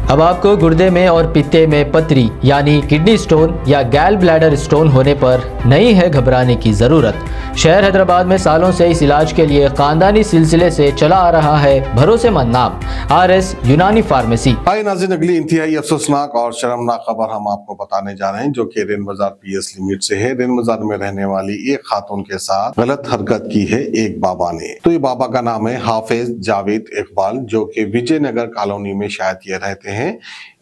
अब आपको गुर्दे में और पित्ते में पथरी यानी किडनी स्टोन या गैल ब्लैडर स्टोन होने पर नहीं है घबराने की ज़रूरत। शहर हैदराबाद में सालों से इस इलाज के लिए खानदानी सिलसिले से चला आ रहा है भरोसेमंद नाम RS यूनानी फार्मेसी। हाय नाज़रीन, अगली इंतहाई अफसोसनाक और शर्मनाक खबर हम आपको बताने जा रहे हैं, जो कि रेन बाजार PS लिमिट से है। रेन बाजार में रहने वाली एक खातून के साथ गलत हरकत की है एक बाबा ने। तो ये बाबा का नाम है हाफिज जावेद इकबाल, जो कि विजयनगर कॉलोनी में शायद ये रहते हैं।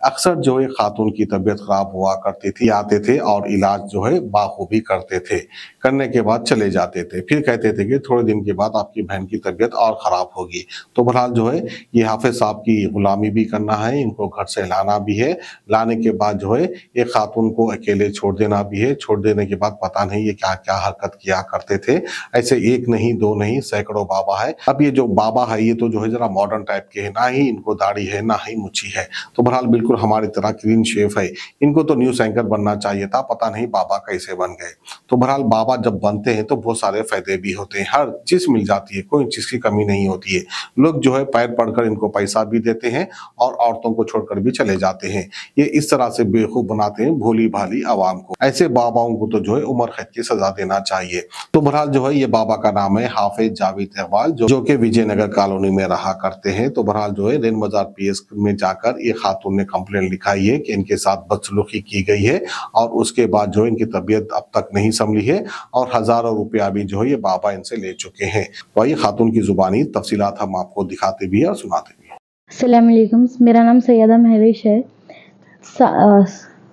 अक्सर जो है खातून की तबीयत खराब हुआ करती थी, आते थे और इलाज जो है बाखूबी करते थे। करने के बाद चले जाते थे, फिर कहते थे कि थोड़े दिन के बाद आपकी बहन की तबीयत और खराब होगी। तो बहरहाल जो है ये हाफिज साहब की गुलामी भी करना है, इनको घर से लाना भी है। लाने के बाद जो है एक खातून को अकेले छोड़ देना भी है। छोड़ देने के बाद पता नहीं ये क्या क्या हरकत किया करते थे। ऐसे एक नहीं दो नहीं सैकड़ों बाबा है। अब ये जो बाबा है ये तो जो है जरा मॉडर्न टाइप के है, ना ही इनको दाढ़ी है ना ही मुच्छी है। तो बहरहाल बिल्कुल हमारी तरह क्लीन शेफ है। इनको तो न्यूज एंकर बनना चाहिए था, पता नहीं बाबा कैसे बन गए। तो बहरहाल बाबा जब बनते हैं तो बहुत सारे फायदे भी होते हैं, हर चीज मिल जाती है, कोई चीज की कमी नहीं होती है। लोग जो है पैर पड़कर इनको पैसा भी देते हैं और औरतों को छोड़कर भी चले जाते हैं। ये इस तरह से बेवकूफ बनाते हैं भोली भाली आवाम को। ऐसे बाबाओं को तो जो है उम्र कैद की सजा देना चाहिए। तो बहरहाल जो है ये बाबा का नाम है हाफिज जावेद इकबाल, जो कि विजयनगर कॉलोनी में रहा करते हैं। तो बहरहाल जो है रेन बाजार PS में जाकर ये खातून ने कंप्लेंट लिखाई है कि इनके साथ बदसलूकी की गई है और उसके बाद जो इनकी तबीयत अब तक नहीं संभली है और हजारों रुपया भी जो है ये बाबा इनसे ले चुके हैं। वही खातून की जुबानी तफसीलात हम आपको दिखाते भी है और सुनाते भी है। अस्सलाम वालेकुम, मेरा नाम सैयदा महविश है।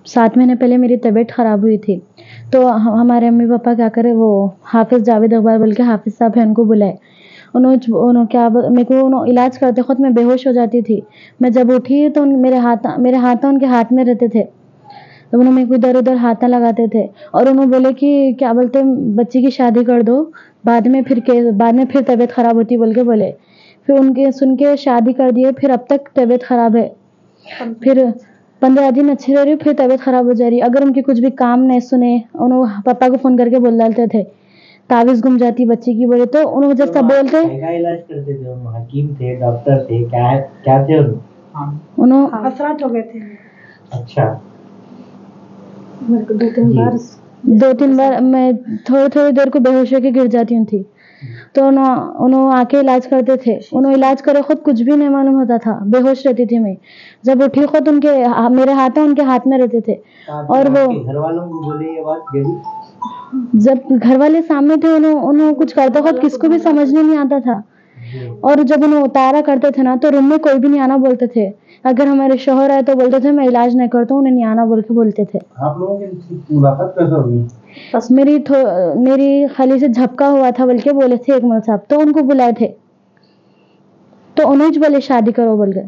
7 महीने पहले मेरी तबीयत ख़राब हुई थी, तो हमारे अम्मी पापा क्या करे, वो हाफिज़ जावेद इकबाल बोल के हाफिज़ साहब हैं, उनको बुलाए। उन्होंने क्या मेरे को इलाज करते खुद मैं बेहोश हो जाती थी। मैं जब उठी तो मेरे हाथ उनके हाथ में रहते थे। तो उन्होंने मेरे को इधर उधर हाथ लगाते थे और उन्होंने बोले कि क्या बोलते बच्ची की शादी कर दो, बाद में फिर तबीयत ख़राब होती बोल के बोले। फिर उनके सुन के शादी कर दिए। फिर अब तक तबीयत ख़राब है। फिर 15 दिन अच्छी रह रही, फिर तबीयत ख़राब हो जा रही। अगर उनकी कुछ भी काम नहीं सुने, उन्होंने पापा को फ़ोन करके बोल डालते थे तावीज़ गुम जाती बच्ची की बोले, तो उन्होंने जब सब बोलते इलाज करते थे। हकीम थे, डॉक्टर थे, क्या थे उन्होंने असरात हो गए थे। अच्छा, मेरे को 2-3 बार मैं थोड़ी देर को बेहोश होकर गिर जाती थी। तो उन्होंने आके इलाज करते थे। उन्होंने इलाज करे खुद कुछ भी नहीं मालूम होता था, बेहोश रहती थी मैं। जब उठी खुद मेरे हाथ उनके हाथ में रहते थे। और वो घर वालों को बोले ये बात, जब घर वाले सामने थे उन्होंने कुछ करते खुद किसको भी समझने नहीं आता था। और जब उन्हें उतारा करते थे ना, तो रूम में कोई भी नहीं आना बोलते थे। अगर हमारे शोहर आए तो बोलते थे मैं इलाज नहीं करता हूँ, उन्हें नहीं आना बोल के बोलते थे। आप लोगों की मुलाकात कैसे हुई? बस मेरी खाली से झपका हुआ था बोल के बोले थे एकमल साहब, तो उनको बुलाए थे। तो उन्हें बोले शादी करो बोल के।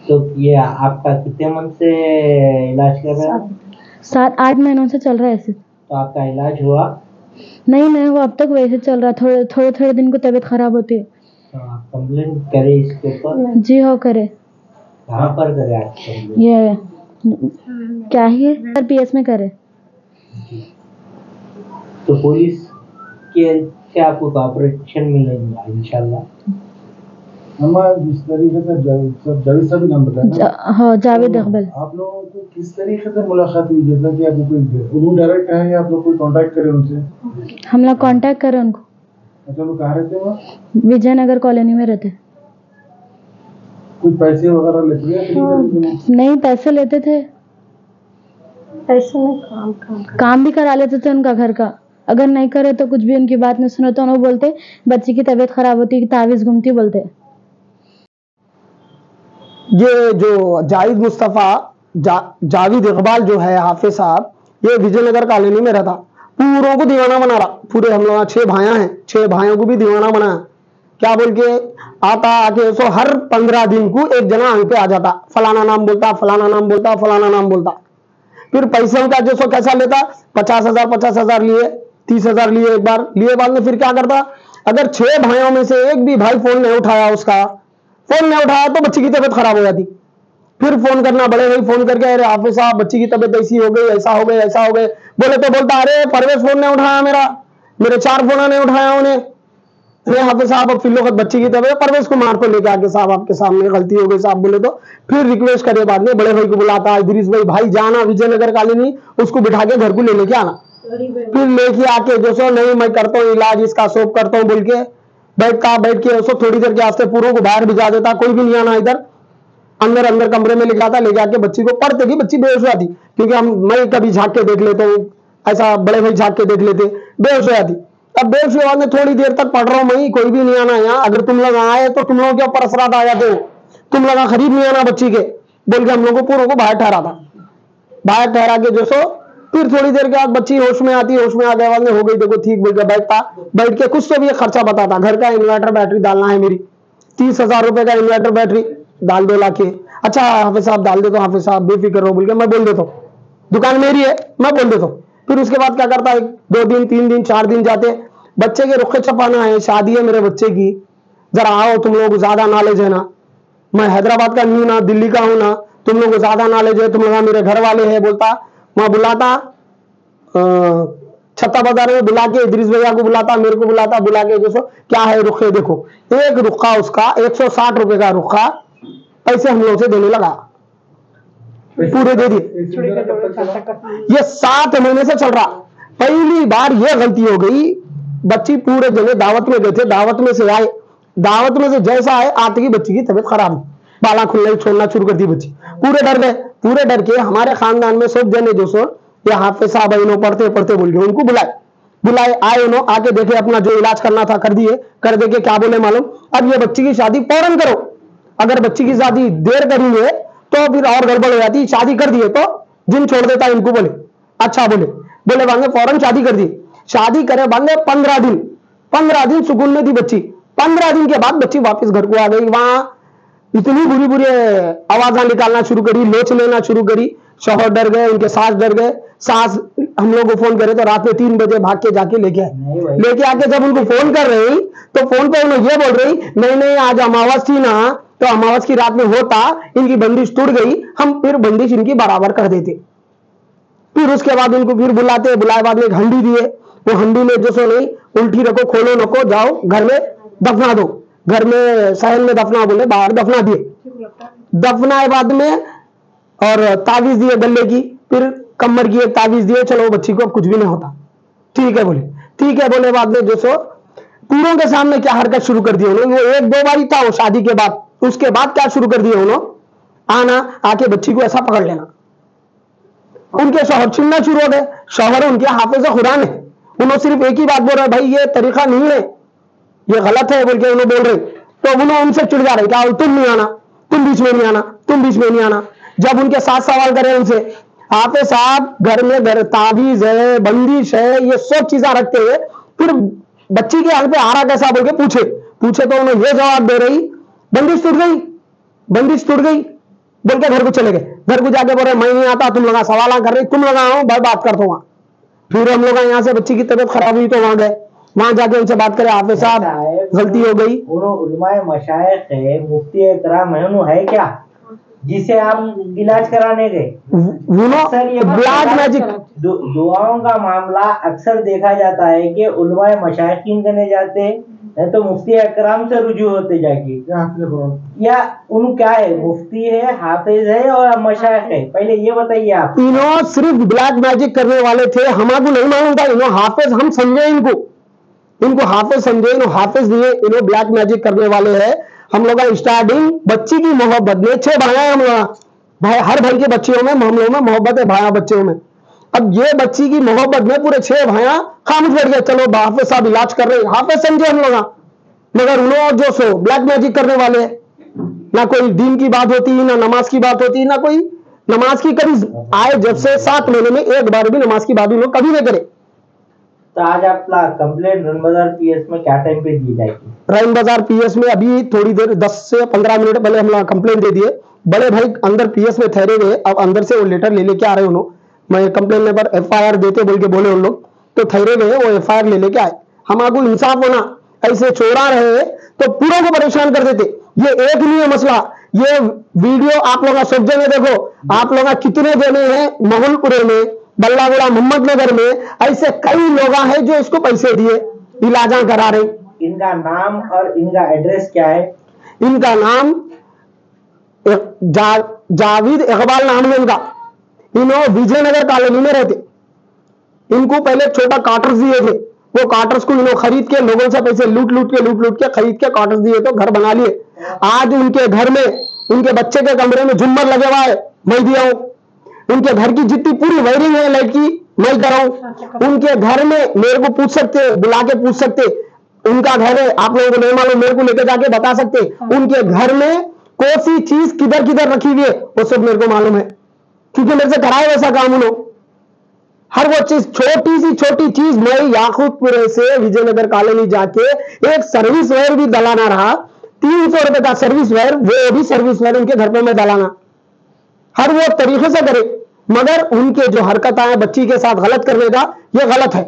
तो ये आपका कितने मन से इलाज कर रहे हैं? 7-8 महीनों से चल रहा है ऐसे। तो आपका इलाज हुआ? नहीं हुआ, अब तक वैसे चल रहा। थोड़े दिन को तबीयत खराब होती है। तो आप कंप्लेंट करे इसके ऊपर? जी हो करे। कहाँ पर करे आप कंप्लेंट? ये क्या है PS में करे। तो पुलिस के से आपको कॉपरेशन मिलेगा इंशाल्लाह। जिस तरीके से जावेद साहब नाम बताया, हाँ जावेद इकबाल। आप लोगों को किस तरीके से मुलाकात हुई? जैसा कि आपको कोई डायरेक्ट है या आप लोग कोई कांटेक्ट करें उनसे? हम लोग कांटेक्ट करें उनको। अच्छा, वो कहाँ रहते हैं? विजयनगर कॉलोनी में रहते। कुछ पैसे वगैरह लेते हैं? नहीं, पैसे लेते थे। पैसे में काम भी करा लेते थे उनका घर का। अगर नहीं करे तो कुछ भी उनकी बात नहीं सुनो तो उन्होंने बोलते बच्ची की तबीयत खराब होती, तावीज़ घूमती बोलते। ये जो जावेद इकबाल जो है हाफिज साहब, ये विजयनगर कॉलोनी में रहता। पूरों को दीवाना बना रहा। पूरे हम लोग 6 भाइयां हैं, 6 भाइयों को भी दीवाना बनाया। क्या बोल के आके सो हर 15 दिन को एक जना अंग पे आ जाता, फलाना नाम बोलता, फलाना नाम बोलता, फलाना नाम बोलता। फिर पैसे का जो सो कैसा लेता, 50,000 लिए, 30,000 लिए एक बार लिए। बाद में फिर क्या करता, अगर 6 भाइयों में से एक भी भाई फोन नहीं उठाया, तो बच्ची की तबीयत खराब हो जाती। फिर फोन करना, बड़े भाई फोन करके अरे हाफिज साहब बच्ची की तबीयत ऐसी हो गई, ऐसा हो गए। बोले तो बोलता अरे परवेश फोन नहीं उठाया, मेरे 4 फोन नहीं उठाया उन्हें। नहीं हाफिज साहब, अब फिर लोग बच्चे की तबीयत परवेज कुमार को लेके आके साहब आपके सामने गलती हो गई साहब बोले तो फिर रिक्वेस्ट करे, बाद में बड़े भाई को बुलाता, इदरीस भाई जाना विजयनगर कॉलोनी, उसको बिठा के घर को ले लेके आना, फिर लेके आके जो सो नहीं मैं करता हूँ इलाज इसका, सोप करता हूँ बोल के बैठ के उसको थोड़ी देर के वास्ते पूरों को बाहर भिजा देता, कोई भी नहीं आना इधर, अंदर कमरे में ले जाके बच्ची को पढ़ते की बच्ची बेहोश हो जाती, क्योंकि मैं कभी झांक के देख लेता हूँ, ऐसा बड़े भाई झांक के देख लेते, बेहोश हो जाती। अब बेहोश के बाद में थोड़ी देर तक पढ़ रहा हूँ मैं, कोई भी नहीं आना यहाँ, अगर तुम लोग आए तो तुम लोगों के ऊपर असरात आ जाते हो, तुम लोग खरीद नहीं आना बच्ची के बोल के हम लोग को पूरों को बाहर ठहरा था। बाहर ठहरा के जो सो फिर थोड़ी देर के बाद बच्ची होश में आती, होश में आ गए बाद में हो गई देखो ठीक बोल के बैठ के कुछ तो भी खर्चा बताता, घर का इन्वर्टर बैटरी डालना है मेरी, 30,000 रुपए का इन्वर्टर बैटरी डाल दो लाके, अच्छा हाफिज साहब डाल दे तो हाफिज साहब बेफिक्र हो बोल के मैं बोल देता हूँ, दुकान मेरी है मैं बोल देता हूँ। फिर उसके बाद क्या करता है, 2 दिन 3 दिन 4 दिन जाते, बच्चे के रुखे छपाना है, शादी है मेरे बच्चे की, जरा आओ तुम लोग, ज्यादा नॉलेज है ना, मैं हैदराबाद का नहीं हूं ना, दिल्ली का हूं ना, तुम लोग को ज्यादा नॉलेज है, तुम लोग मेरे घर वाले हैं बोलता, मैं बुलाता छत्ता बाजार में बुला के इदरीस भैया को बुलाता, मेरे को बुलाता, बुला के जो क्या है रुखे देखो, एक रुखा उसका 160 रुपए का रुखा पैसे हम लोग से देने लगा, पूरे दे दिए, ये 7 महीने से चल रहा। पहली बार ये गलती हो गई, बच्ची पूरे जगह दावत में गए थे, दावत में से आए, दावत में से जैसा आए आते की बच्ची की तबीयत खराब, बाला खुलना छोड़ना शुरू कर दी बच्ची, पूरे डर गए, पूरे डर के हमारे खानदान में सब जने जो सो ये हाफिज साहब इन्हों पढ़ते बोल के उनको बुलाए आए, उन्होंने आके देखे, अपना जो इलाज करना था कर दिए, कर दे के क्या बोले मालूम, अब ये बच्ची की शादी फौरन करो, अगर बच्ची की शादी देर करेंगे तो फिर और गड़बड़ हो जाती, शादी कर दिए तो जिन छोड़ देता इनको बोले, अच्छा बोले बांगे फौरन शादी कर दी, शादी करे बांगे 15 दिन सुकून में थी बच्ची, 15 दिन के बाद बच्ची वापस घर को आ गई, वहां इतनी बुरी आवाजा निकालना शुरू करी, लोच लेना शुरू करी, शौहर डर गए, उनके सास डर गए, सास हम लोग को फोन करे तो रात में 3 बजे भाग के जाके लेके आके जब उनको फोन कर रही तो फोन पे उन्हें ये बोल रही नहीं आज अमावस थी ना, तो अमावस की रात में होता, इनकी बंदिश टूट गई, हम फिर बंदिश इनकी बराबर कर देते। फिर उसके बाद उनको फिर बुलाए बाद में एक हंडी दिए, वो हंडी में जो सो नहीं उल्टी रखो, खोलो नको, जाओ घर में दफना दो, घर में सहन में दफना बोले, बाहर दफना दिए, दफनाए बाद में और तावीज दिए गले की, फिर कमर की एक तावीज दिए, चलो बच्ची को कुछ भी नहीं होता, ठीक है बोले बाद में जो सो पूरों के सामने क्या हरकत शुरू कर दी उन्होंने, वो 1-2 बार ही था वो शादी के बाद, उसके बाद क्या शुरू कर दिए उन्होंने, आके बच्ची को ऐसा पकड़ लेना, उनके शौहर छीनना शुरू हो गए, शौहर उनके हाफिज कुरान है, उन्होंने सिर्फ एक ही बात बोल रहे भाई ये तरीका नहीं है, ये गलत है बोल के उन्होंने बोल रहे, तो उन्होंने उनसे चिढ़ जा रहे क्या तुम नहीं आना, तुम बीच में नहीं आना, जब उनके साथ सवाल करे उनसे, हाफिज साहब घर में ताबीज है, बंदिश है, ये सब चीजें रखते हैं, फिर बच्ची के हाल पे आ रहा कैसा बोल के पूछे तो उन्होंने ये जवाब दे रही बंदिश टूट गई बोल के घर को चले गए, घर को जाके बोल रहे मैं नहीं आता, तुम लोग सवाल कर रहे, तुम लोग आओ बात करता हूँ। फिर हम लोग यहाँ से बच्ची की तबीयत खराब हुई तो वहां गए, वहां जाके उनसे बात करें, हाफिज साहब गलती हो गई, उलमाए मशाइख है, मुफ्ती इकराम है क्या जिसे आप इलाज कराने गए, ब्लैक मैजिक दुआओं का मामला अक्सर देखा जाता है कि उलमाए मशाइखीन करने जाते हैं तो मुफ्ती इकराम से रुजू होते जाके, या उन क्या है, मुफ्ती है, हाफिज है और मशाइख है, पहले ये बताइए आप। इन्हों सिर्फ ब्लैक मैजिक करने वाले थे, हमारे नहीं मालूम था, इन्हों हाफिज हम समझे, इनको हाफिज समझे, इन्हों हाफिज नहीं है, इन्हों ब्लैक मैजिक करने वाले हैं। हम लोग स्टार्टिंग बच्ची की मोहब्बत में 6 भाई हैं हम लोग, भाई हर भाई के बच्चियों में हम लोग में मोहब्बत है, भाई बच्चियों में, अब ये बच्ची की मोहब्बत में पूरे 6 भाइयां खामोश बैठ गए, चलो हाफिज साहब इलाज कर रहे हैं, हाफिज समझे हम लोग, मगर उन्होंने जो सो ब्लैक मैजिक करने वाले, ना कोई दीन की बात होती, ना नमाज की बात होती, ना कोई नमाज की कभी आए, जब से 7 महीने में एक बार भी नमाज की बात उन्होंने कभी नहीं करे। तो आज आप कंप्लेंट रैन बाजार पीएस में क्या टाइम पे दी जाएगी? रैन बाजार पीएस में अभी थोड़ी देर 10 से 15 मिनट पहले हम लोग कंप्लेंट दे दिए, बड़े भाई अंदर पीएस में ठहरे हुए, अब अंदर से वो लेटर ले लेके आ रहे उन्होंने, मैं कंप्लेंट नंबर FIR देते बोल के बोले उन लोग, तो ठहरे हुए वो FIR ले लेके आए, हम आपको इंसाफ होना, ऐसे चोरा रहे तो पूरा को परेशान कर देते। ये एक नहीं है मसला, ये वीडियो आप लोग सब जगह देखो, आप लोग कितने जने हैं मोहनपुरे में, बल्लागुड़ा, मोहम्मद नगर में, ऐसे कई लोग हैं जो इसको पैसे दिए इलाजा करा रहे, इनका नाम और इनका एड्रेस क्या है? इनका नाम जावेद इकबाल नाम है इनका। इन्होंने विजयनगर कॉलोनी में रहते। इनको पहले छोटा क्वार्टर्स दिए थे, वो क्वार्टर्स को इन्होंने खरीद के लोगों से पैसे लूट लूट के खरीद के क्वार्टर्स दिए तो घर बना लिए। आज उनके घर में उनके बच्चे के कमरे में झुम्मर लगे हुआ है, मैं दिया हूं। उनके घर की जितनी पूरी वायरिंग है लाइट की मैं कराऊं। उनके घर में मेरे को पूछ सकते, बुला के पूछ सकते, उनका घर है, आप लोगों को नहीं मालूम, मेरे को लेके जाके बता सकते उनके घर में कौन सी चीज किधर किधर रखी हुई है, वो सब मेरे को मालूम है, क्योंकि मेरे से कराए वैसा काम उन्होंने। हर वो चीज छोटी चीज मैं याकूतपुरे से विजयनगर कॉलोनी जाके एक सर्विस वायर भी दलाना रहा, 300 रुपए का सर्विस वायर, वो भी सर्विस वायर उनके घर पे मैं दलाना, हर वो तरीके से करे। मगर उनके जो हरकत है बच्ची के साथ गलत करने का, ये गलत है।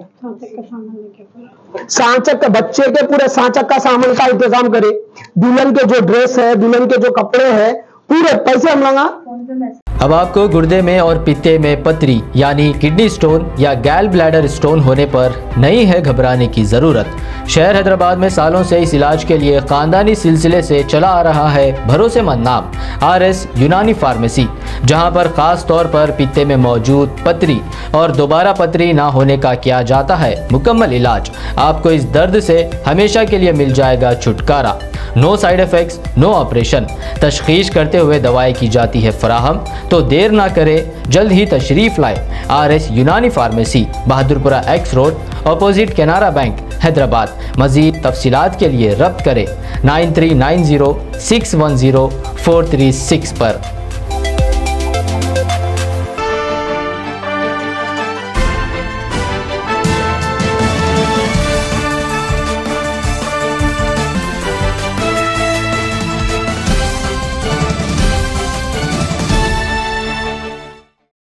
सांचक के बच्चे के पूरे सांचक का सामान का इंतजाम करे, दुल्हन के जो ड्रेस है, दुल्हन के जो कपड़े हैं, पूरे पैसे हम लगा। अब आपको गुर्दे में और पित्ते में पथरी यानी किडनी स्टोन या गैल ब्लैडर स्टोन होने पर नहीं है घबराने की ज़रूरत। शहर हैदराबाद में सालों से इस इलाज के लिए खानदानी सिलसिले से चला आ रहा है भरोसेमंद नाम RS यूनानी फार्मेसी, जहां पर खास तौर पर पित्ते में मौजूद पथरी और दोबारा पथरी ना होने का किया जाता है मुकम्मल इलाज। आपको इस दर्द से हमेशा के लिए मिल जाएगा छुटकारा। No side effects, no operation, तशखीस करते हुए दवाएं की जाती है फराहम। तो देर ना करें, जल्द ही तशरीफ लाए RS Unani pharmacy, Bahadurpura X road, opposite Canara Bank, Hyderabad. मजीद तफसीलात के लिए रब्त करें 9390 610 436 पर।